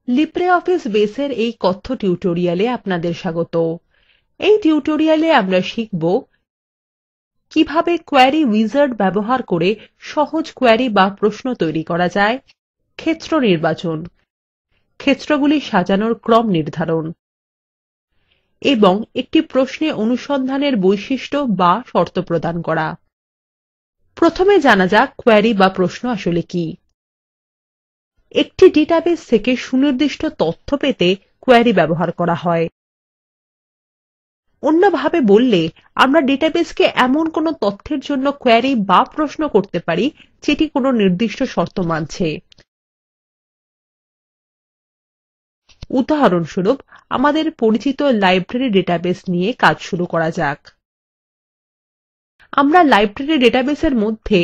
LibreOffice বেসের এই কথ্য টিউটোরিয়ালে আপনাদের স্বাগত। এই টিউটোরিয়ালে আমরা শিখব কিভাবে কোয়েরি উইজার্ড ব্যবহার করে সহজ কোয়েরি বা প্রশ্ন তৈরি করা যায়, ক্ষেত্র নির্বাচন, ক্ষেত্রগুলি সাজানোর ক্রম নির্ধারণ এবং একটি প্রশ্নে অনুসন্ধানের বৈশিষ্ট্য বা শর্ত প্রদান করা। প্রথমে জানা যাক কোয়েরি বা প্রশ্ন আসলে কি। একটি ডেটাবেস থেকে সুনির্দিষ্ট তথ্য পেতে কোয়েরি ব্যবহার করা হয়। অন্যভাবে বললে আমরা ডেটাবেসকে এমন কোনো তথ্যের জন্য কোয়েরি বা প্রশ্ন করতে পারি যেটি কোনো নির্দিষ্ট শর্ত মানছে। উদাহরণস্বরূপ আমাদের পরিচিত লাইব্রেরী ডেটাবেস নিয়ে কাজ শুরু করা যাক। আমরা লাইব্রেরী ডেটাবেসের মধ্যে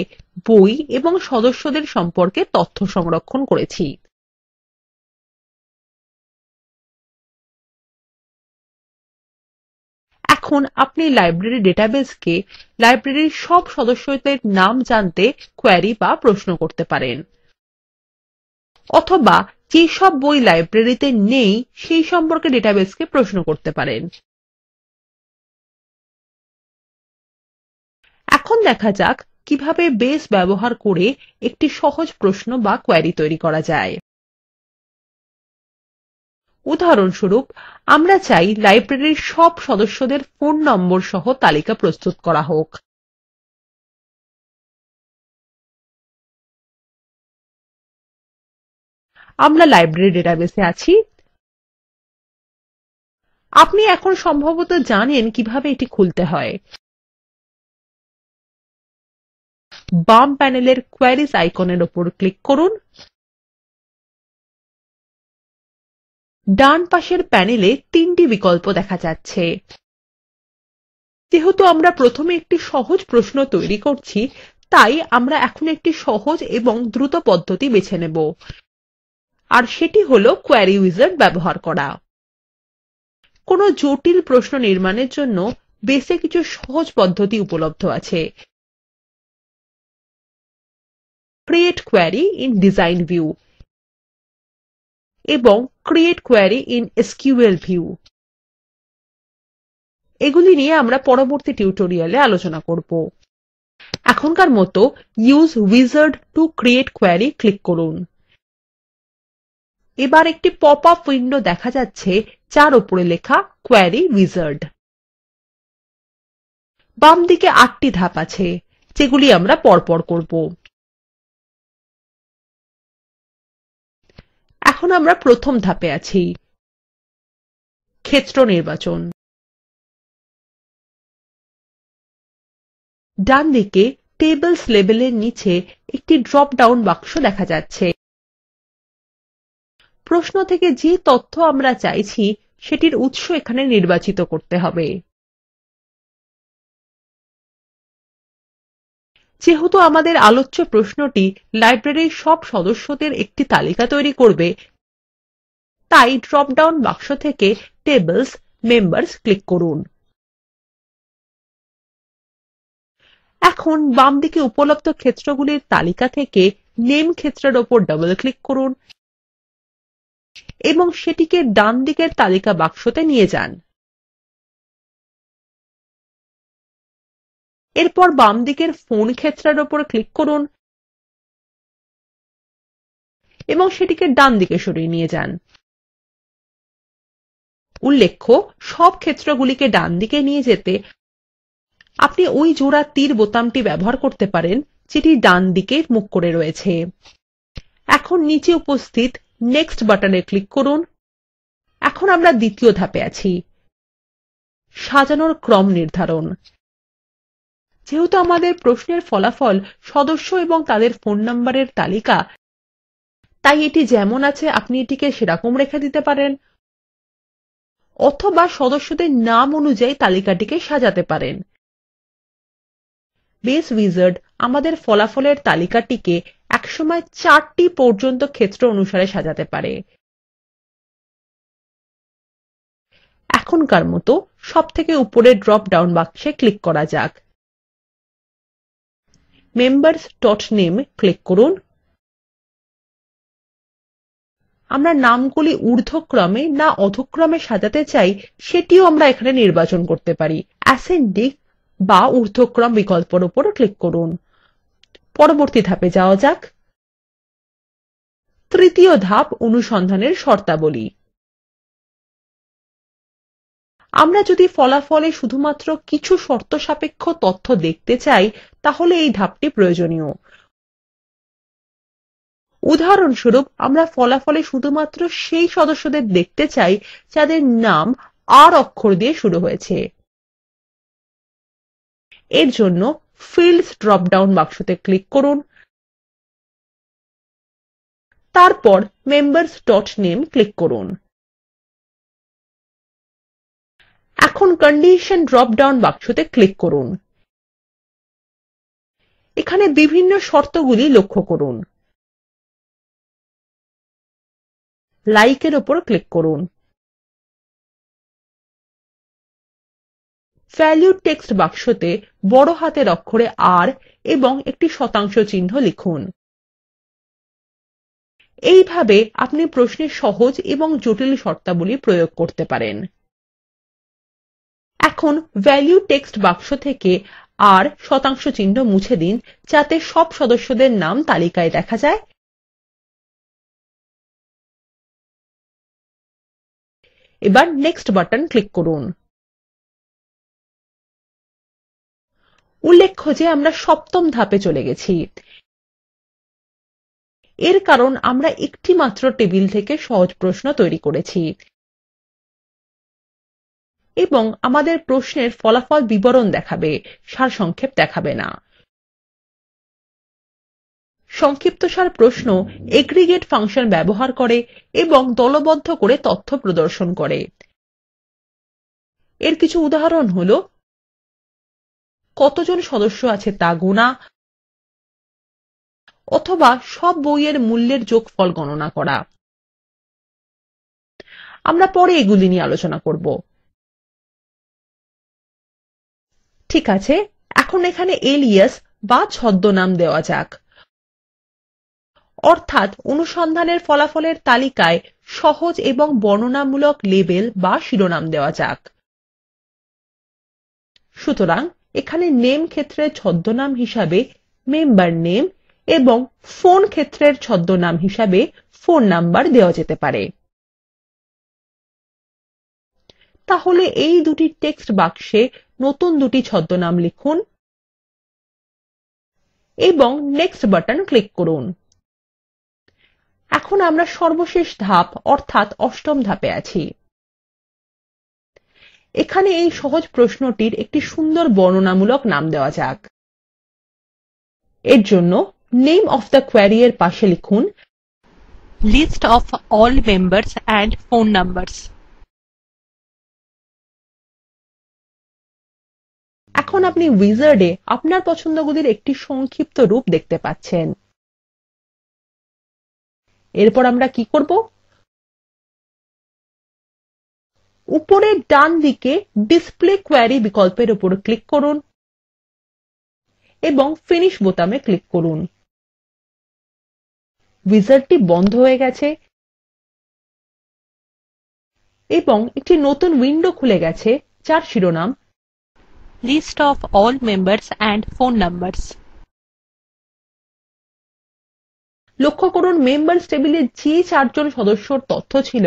বই এবং সদস্যদের সম্পর্কে তথ্য সংরক্ষণ করেছি। এখন আপনি লাইব্রেরী ডেটাবেসকে লাইব্রেরীর সব সদস্যদের নাম জানতে কোয়েরি বা প্রশ্ন করতে পারেন, অথবা যেসব বই লাইব্রেরীতে নেই সেই সম্পর্কে ডেটাবেসকে প্রশ্ন করতে পারেন। এখন দেখা যাক কিভাবে বেস ব্যবহার করে একটি সহজ প্রশ্ন বা কোয়েরি তৈরি করা যায়। উদাহরণস্বরূপ আমরা চাই লাইব্রেরীর সব সদস্যদের ফোন নম্বর সহ তালিকা প্রস্তুত করা হোক। আমরা লাইব্রেরী ডেটাবেসে আছি। আপনি এখন সম্ভবত জানেন কিভাবে এটি খুলতে হয়। বাম প্যানেলের কোয়েরিজ আইকনের উপর ক্লিক করুন। ডান পাশের প্যানেলে তিনটি বিকল্প দেখা যাচ্ছে। যেহেতু আমরা প্রথমে একটি সহজ প্রশ্ন তৈরি করছি, তাই আমরা এখন একটি সহজ এবং দ্রুত পদ্ধতি বেছে নেব, আর সেটি হল কোয়েরি উইজার্ড ব্যবহার করা। কোনো জটিল প্রশ্ন নির্মাণের জন্য বেসে কিছু সহজ পদ্ধতি উপলব্ধ আছে। Create query in design view এবং create query in SQL view. এগুলি নিয়ে আমরা পরবর্তী টিউটোরিয়ালে আলোচনা করব। এখনকার মতো use wizard to create query click করুন। এবার একটি পপ আপ উইন্ডো দেখা যাচ্ছে যার উপরে লেখা কোয়েরি উইজার্ড। বাম দিকে ৮টি ধাপ আছে যেগুলি আমরা পরপর করব। এখন আমরা প্রথম ধাপে আছি, ক্ষেত্র নির্বাচন। ডান দিকে টেবলস লেবেলের নিচে একটি ড্রপ ডাউন বাক্স দেখা যাচ্ছে। প্রশ্ন থেকে যে তথ্য আমরা চাইছি সেটির উৎস এখানে নির্বাচিত করতে হবে। যেহেতু আমাদের আলোচ্য প্রশ্নটি লাইব্রেরীর সব সদস্যদের একটি তালিকা তৈরি করবে, তাই ড্রপ ডাউন বাক্স থেকে টেবলস মেম্বার্স ক্লিক করুন। এখন বাম দিকে উপলব্ধ ক্ষেত্রগুলির তালিকা থেকে নেম ক্ষেত্রের উপর ডবল ক্লিক করুন এবং সেটিকে ডান দিকের তালিকা বাক্সতে নিয়ে যান। এরপর বাম দিকের ফোন ক্ষেত্রের উপর ক্লিক করুন এবং সেটিকে ডান দিকে সরিয়ে নিয়ে যান। উল্লেখ্য, সব ক্ষেত্রগুলিকে ডান দিকে নিয়ে যেতে আপনি ওই জোড়া তীর বোতামটি ব্যবহার করতে পারেন যেটি ডান দিকে মুখ করে রয়েছে। এখন নিচে উপস্থিত নেক্সট বাটনে ক্লিক করুন। এখন আমরা দ্বিতীয় ধাপে আছি, সাজানোর ক্রম নির্ধারণ। যেহেতু আমাদের প্রশ্নের ফলাফল সদস্য এবং তাদের ফোন নম্বরের তালিকা, তাই এটি যেমন আছে আপনি এটিকে সেরকম রেখে দিতে পারেন, অথবা সদস্যদের নাম অনুযায়ী তালিকাটিকে সাজাতে পারেন। বেস উইজার্ড আমাদের ফলাফলের তালিকাটিকে একসময় ৪টি পর্যন্ত ক্ষেত্র অনুসারে সাজাতে পারে। এখনকার মতো সবথেকে উপরের ড্রপ ডাউন বাক্সে ক্লিক করা যাক। members name ক্লিক করুন। আমরা নামগুলি ঊর্ধ্বক্রমে না অধক্রমে সাজাতে চাই সেটিও আমরা এখানে নির্বাচন করতে পারি। অ্যাসেন্ডিং বা ঊর্ধ্বক্রম বিকল্পের উপর ক্লিক করুন। পরবর্তী ধাপে যাওয়া যাক। তৃতীয় ধাপ অনুসন্ধানের শর্তাবলী। আমরা যদি ফলাফলে শুধুমাত্র কিছু শর্তসাপেক্ষ তথ্য দেখতে চাই তাহলে এই ধাপটি প্রয়োজনীয়। উদাহরণস্বরূপ আমরা ফলাফলে শুধুমাত্র সেই সদস্যদের দেখতে চাই যাদের নাম R অক্ষর দিয়ে শুরু হয়েছে। এর জন্য fields ড্রপ ডাউন বাক্সতে ক্লিক করুন, তারপর members.name ক্লিক করুন। এখন condition ড্রপ ডাউন বাক্সতে ক্লিক করুন। এখানে বিভিন্ন শর্তগুলি লক্ষ্য করুন। like এর উপর ক্লিক করুন। value text বাক্সতে বড় হাতের অক্ষরে R এবং একটি শতাংশ চিহ্ন লিখুন। এইভাবে আপনি প্রশ্নে সহজ এবং জটিল শর্তাবলী প্রয়োগ করতে পারেন। এখন value text বাক্স থেকে R শতাংশ চিহ্ন মুছে দিন যাতে সব সদস্যদের নাম তালিকায় দেখা যায়। এবার next বাটন ক্লিক করুন। উল্লেখ্য যে আমরা সপ্তম ধাপে চলে গেছি। এর কারণ আমরা একটি মাত্র টেবিল থেকে সহজ প্রশ্ন তৈরি করেছি এবং আমাদের প্রশ্নের ফলাফল বিবরণ দেখাবে, সারসংক্ষেপ দেখাবে না। সংক্ষিপ্তসার প্রশ্ন এগ্রিগেট ফাংশন ব্যবহার করে এবং দলবদ্ধ করে তথ্য প্রদর্শন করে। এর কিছু উদাহরণ হল কতজন সদস্য আছে তা গোনা, অথবা সব বইয়ের মূল্যের যোগফল গণনা করা। আমরা পরে এগুলি নিয়ে আলোচনা করব। ঠিক আছে, এখন এখানে এলিয়াস বা ছদ্মনাম দেওয়া যাক, অর্থাৎ অনুসন্ধানের ফলাফলের তালিকায় সহজ এবং বর্ণনামূলক লেবেল বা শিরোনাম দেওয়া যাক। সুতরাং এখানে name ক্ষেত্রের ছদ্মনাম হিসাবে member name এবং phone ক্ষেত্রের ছদ্মনাম হিসাবে phone number দেওয়া যেতে পারে। তাহলে এই দুটি টেক্সট বাক্সে নতুন দুটি ছদ্মনাম লিখুন এবং next বাটন ক্লিক করুন। এখন আমরা সর্বশেষ ধাপ অর্থাৎ অষ্টম ধাপে আছি। এখানে এই সহজ প্রশ্নটির একটি সুন্দর বর্ণনামূলক নাম দেওয়া যাক। এর জন্য name of the query এর পাশে লিখুন list of all members and phone numbers। এখন আপনি উইজার্ডে আপনার পছন্দগুলির একটি সংক্ষিপ্ত রূপ দেখতে পাচ্ছেন। এরপর আমরা কি করব? উপরের ডান দিকে ডিসপ্লে কোয়েরি বিকল্পের উপর ক্লিক করুন এবং ফিনিশ বোতামে ক্লিক করুন। উইজার্ডটি বন্ধ হয়ে গেছে এবং একটি নতুন উইন্ডো খুলে গেছে যার শিরোনাম list of all members and phone numbers। লক্ষ্য করুন মেম্বার্স টেবিলে যে ৪ জন সদস্যর তথ্য ছিল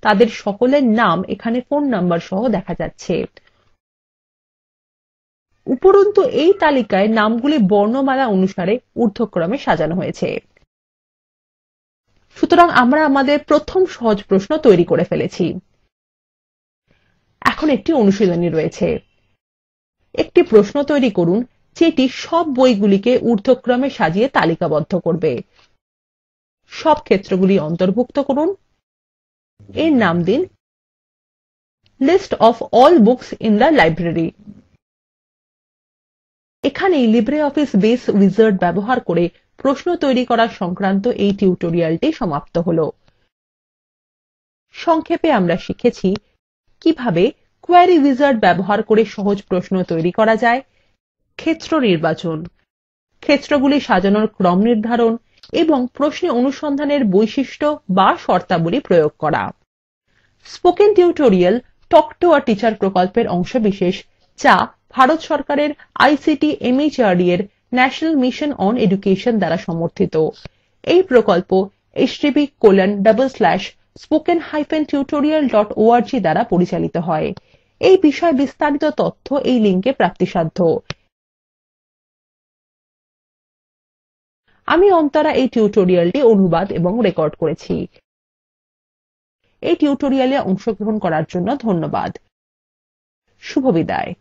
তাদের সকলের নাম এখানে ফোন নাম্বার সহ দেখা যাচ্ছে। উপরন্তু এই তালিকায় নামগুলি বর্ণমালা অনুসারে ঊর্ধ্বক্রমে সাজানো হয়েছে। সুতরাং আমরা আমাদের প্রথম সহজ প্রশ্ন তৈরি করে ফেলেছি। এখন একটি অনুশীলনী রয়েছে। একটি প্রশ্ন তৈরি করুন যেটি সব বইগুলিকে ঊর্ধ্বক্রমে সাজিয়ে তালিকাবদ্ধ করবে। সব ক্ষেত্রগুলি অন্তর্ভুক্ত করুন। এর নাম দিন list of all books in the library. এখানেই লিব্রিঅফিস বেস উইজার্ড ব্যবহার করে প্রশ্ন তৈরি করা সংক্রান্ত এই টিউটোরিয়ালটি সমাপ্ত হলো। সংক্ষেপে আমরা শিখেছি কিভাবে কোয়েরি উইজার্ড ব্যবহার করে সহজ প্রশ্ন তৈরি করা যায়, ক্ষেত্র নির্বাচন, ক্ষেত্রগুলি সাজানোর ক্রম নির্ধারণ এবং প্রশ্নে অনুসন্ধানের বৈশিষ্ট্য বা শর্তাবলী প্রয়োগ করা। Spoken tutorial talk to a teacher প্রকল্পের অংশবিশেষ যা ভারত সরকারের আইসিটি মাহর্দ এর ন্যাশনাল মিশন অন এডুকেশন দ্বারা সমর্থিত। এই প্রকল্প httpspoken-tutorial.org দ্বারা পরিচালিত হয়। এই বিষয়ে বিস্তারিত তথ্য এই লিঙ্কে প্রাপ্তিসাধ্য। আমি অন্তরা এই টিউটোরিয়ালটি অনুবাদ এবং রেকর্ড করেছি। এই টিউটোরিয়ালে অংশগ্রহণ করার জন্য ধন্যবাদ। শুভবিদায়।